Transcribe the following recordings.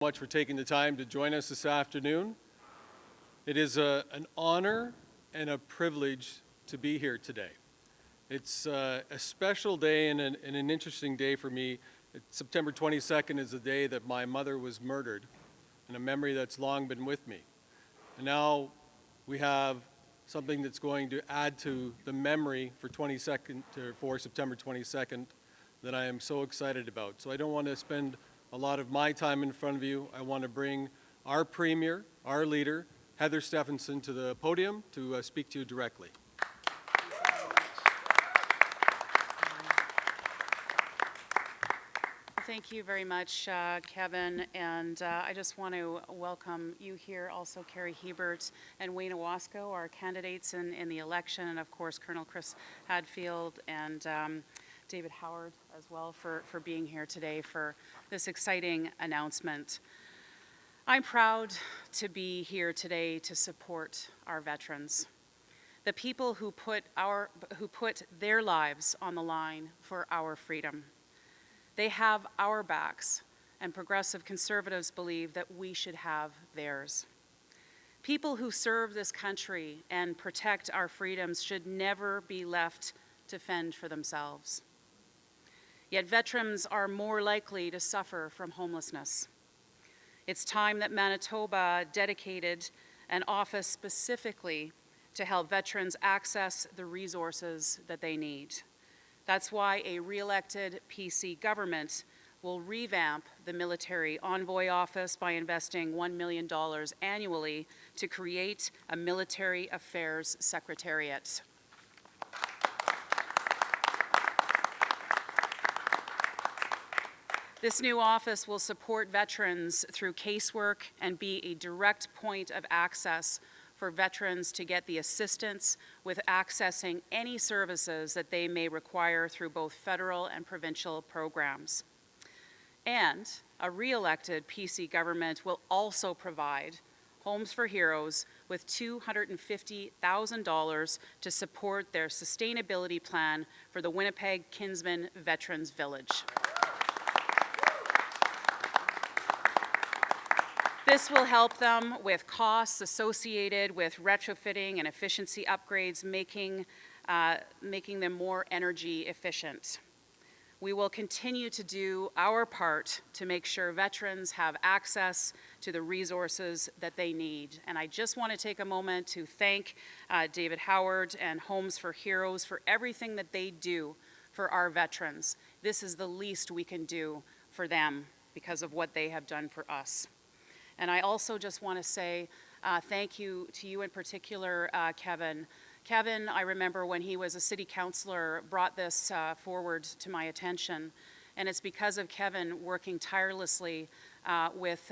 Much for taking the time to join us this afternoon. It is an honor and a privilege to be here today. It's a special day and an interesting day for me. September 22nd is the day that my mother was murdered, and a memory that's long been with me. And now we have something that's going to add to the memory for September 22nd that I am so excited about. So I don't want to spend a lot of my time in front of you. I want to bring our Premier, our leader, Heather Stefanson, to the podium to speak to you directly. Thank you very much, Kevin, and I just want to welcome you here, also Carrie Hebert and Wayne Owasco, our candidates in the election, and of course Colonel Chris Hadfield and David Howard as well for being here today for this exciting announcement. I'm proud to be here today to support our veterans, the people who put their lives on the line for our freedom. They have our backs, and progressive conservatives believe that we should have theirs. People who serve this country and protect our freedoms should never be left to fend for themselves. Yet veterans are more likely to suffer from homelessness. It's time that Manitoba dedicated an office specifically to help veterans access the resources that they need. That's why a re-elected PC government will revamp the Military Envoy office by investing $1 million annually to create a Military Affairs Secretariat. This new office will support veterans through casework and be a direct point of access for veterans to get the assistance with accessing any services that they may require through both federal and provincial programs. And a re-elected PC government will also provide Homes for Heroes with $250,000 to support their sustainability plan for the Winnipeg Kinsmen Veterans Village. This will help them with costs associated with retrofitting and efficiency upgrades, making them more energy efficient. We will continue to do our part to make sure veterans have access to the resources that they need. And I just want to take a moment to thank David Howard and Homes for Heroes for everything that they do for our veterans. This is the least we can do for them because of what they have done for us. And I also just want to say thank you to you in particular, Kevin. Kevin, I remember when he was a city councillor, brought this forward to my attention. And it's because of Kevin working tirelessly with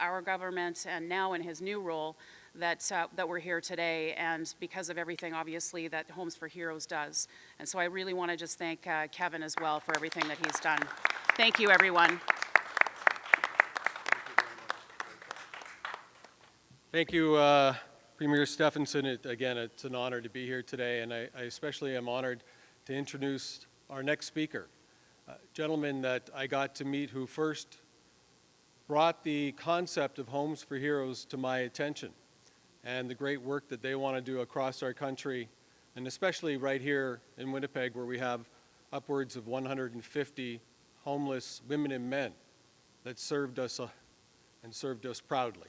our government and now in his new role that we're here today, and because of everything, obviously, that Homes for Heroes does. And so I really want to just thank Kevin as well for everything that he's done. Thank you, everyone. Thank you, Premier Stefanson. Again, it's an honor to be here today, and I especially am honored to introduce our next speaker, a gentleman that I got to meet who first brought the concept of Homes for Heroes to my attention and the great work that they want to do across our country, and especially right here in Winnipeg, where we have upwards of 150 homeless women and men that served us and served us proudly.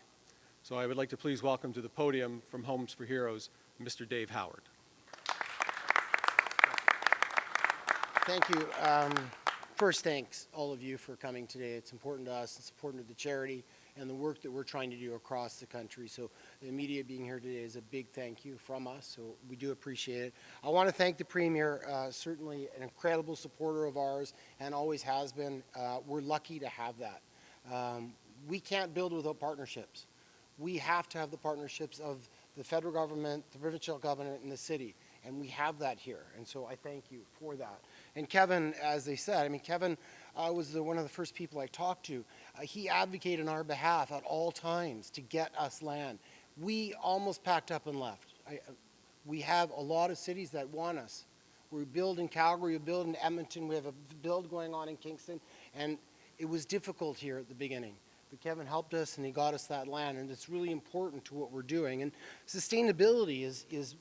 So I would like to please welcome to the podium from Homes for Heroes, Mr. Dave Howard. Thank you. First, thanks all of you for coming today. It's important to us, it's important to the charity and the work that we're trying to do across the country. So the media being here today is a big thank you from us, so we do appreciate it. I want to thank the Premier, certainly an incredible supporter of ours and always has been. We're lucky to have that. We can't build without partnerships. We have to have the partnerships of the federal government, the provincial government, and the city, and we have that here, and so I thank you for that. And Kevin, as they said, I mean, Kevin was one of the first people I talked to. He advocated on our behalf at all times to get us land. We almost packed up and left. We have a lot of cities that want us. We build in Calgary, we build in Edmonton, we have a build going on in Kingston, and it was difficult here at the beginning. But Kevin helped us and he got us that land, and it's really important to what we're doing. And sustainability is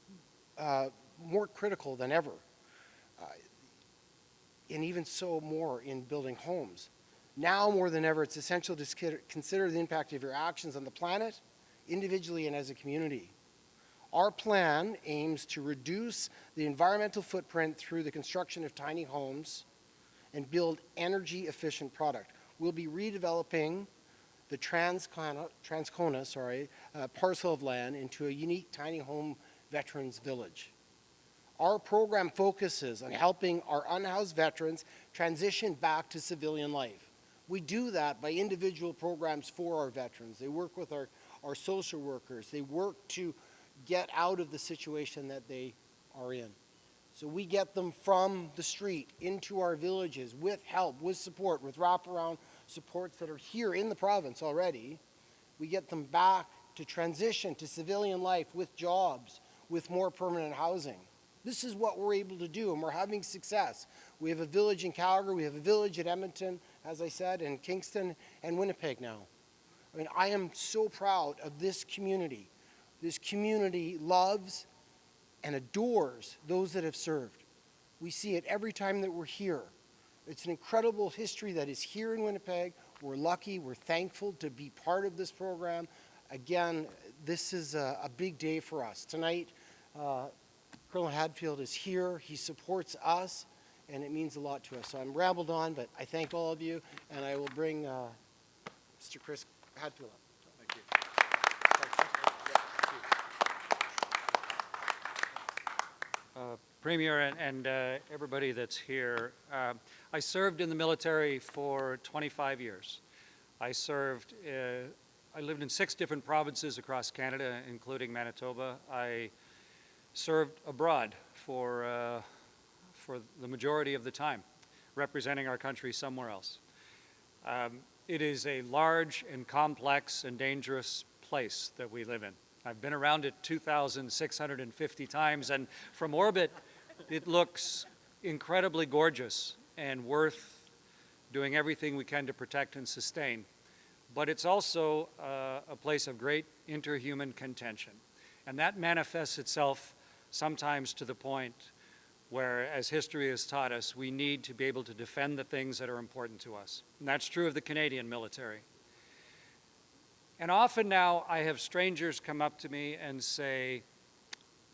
more critical than ever, and even so more in building homes. Now more than ever, it's essential to consider the impact of your actions on the planet, individually and as a community. Our plan aims to reduce the environmental footprint through the construction of tiny homes and build energy-efficient product. We'll be redeveloping the Transcona parcel of land into a unique tiny home veterans village. Our program focuses on helping our unhoused veterans transition back to civilian life. We do that by individual programs for our veterans. They work with our social workers. They work to get out of the situation that they are in. So we get them from the street into our villages with help, with support, with wraparound supports that are here in the province already. We get them back to transition to civilian life with jobs, with more permanent housing. This is what we're able to do, and we're having success. We have a village in Calgary, we have a village at Edmonton, as I said, and Kingston and Winnipeg now. I mean, I am so proud of this community. This community loves and adores those that have served. We see it every time that we're here. It's an incredible history that is here in Winnipeg. We're lucky, we're thankful to be part of this program. Again, this is a big day for us. Tonight, Colonel Hadfield is here. He supports us, and it means a lot to us. So I'm rambled on, but I thank all of you, and I will bring Mr. Chris Hadfield up. Thank you. Premier and everybody that's here, I served in the military for 25 years. I lived in 6 different provinces across Canada, including Manitoba. I served abroad for the majority of the time, representing our country somewhere else. It is a large and complex and dangerous place that we live in. I've been around it 2,650 times, and from orbit, it looks incredibly gorgeous and worth doing everything we can to protect and sustain. But it's also a place of great interhuman contention. And that manifests itself sometimes to the point where, as history has taught us, we need to be able to defend the things that are important to us. And that's true of the Canadian military. And often now I have strangers come up to me and say,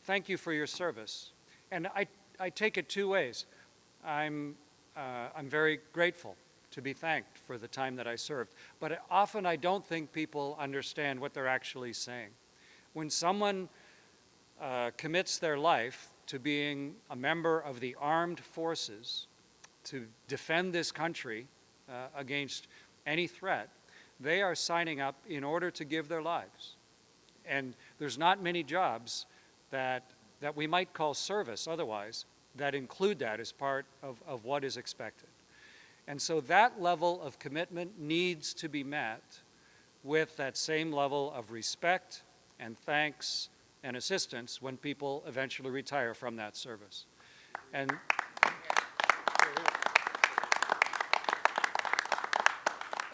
thank you for your service. And I take it 2 ways. I'm very grateful to be thanked for the time that I served. But often I don't think people understand what they're actually saying. When someone commits their life to being a member of the armed forces to defend this country against any threat, they are signing up in order to give their lives. And there's not many jobs that we might call service otherwise that include that as part of what is expected. And so that level of commitment needs to be met with that same level of respect and thanks and assistance when people eventually retire from that service. And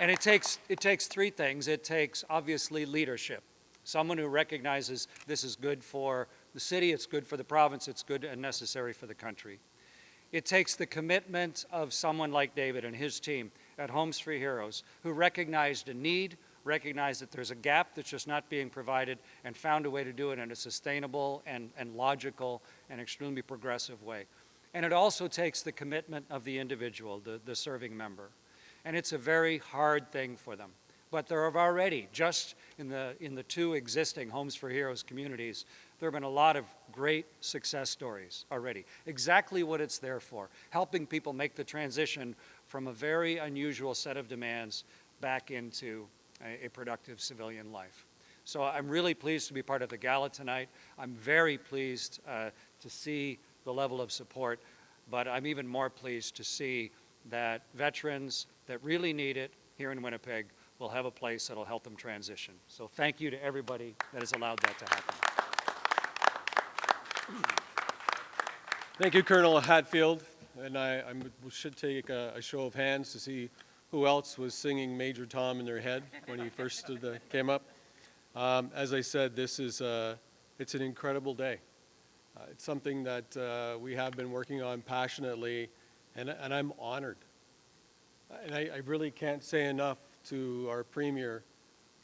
it takes 3 things. It takes, obviously, leadership. Someone who recognizes this is good for the city, it's good for the province, it's good and necessary for the country. It takes the commitment of someone like David and his team at Homes for Heroes, who recognized a need, recognized that there's a gap that's just not being provided, and found a way to do it in a sustainable and logical and extremely progressive way. And it also takes the commitment of the individual, the serving member. And it's a very hard thing for them. But there have already, just in the 2 existing Homes for Heroes communities, there have been a lot of great success stories already. Exactly what it's there for, helping people make the transition from a very unusual set of demands back into a productive civilian life. So I'm really pleased to be part of the gala tonight. I'm very pleased to see the level of support, but I'm even more pleased to see that veterans that really need it here in Winnipeg will have a place that will help them transition. So thank you to everybody that has allowed that to happen. Thank you, Colonel Hadfield. And I should take a show of hands to see who else was singing Major Tom in their head when he first came up. As I said, it's an incredible day. It's something that we have been working on passionately, and I'm honored. And I really can't say enough to our Premier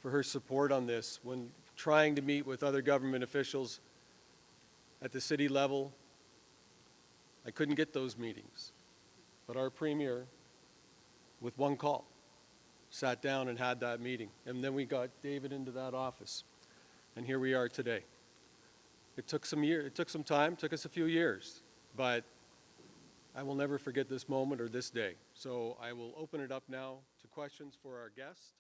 for her support on this when trying to meet with other government officials at the city level. I couldn't get those meetings, but our Premier, with one call, sat down and had that meeting. And then we got David into that office, and here we are today. It took some time, took us a few years, but I will never forget this moment or this day. So I will open it up now to questions for our guest.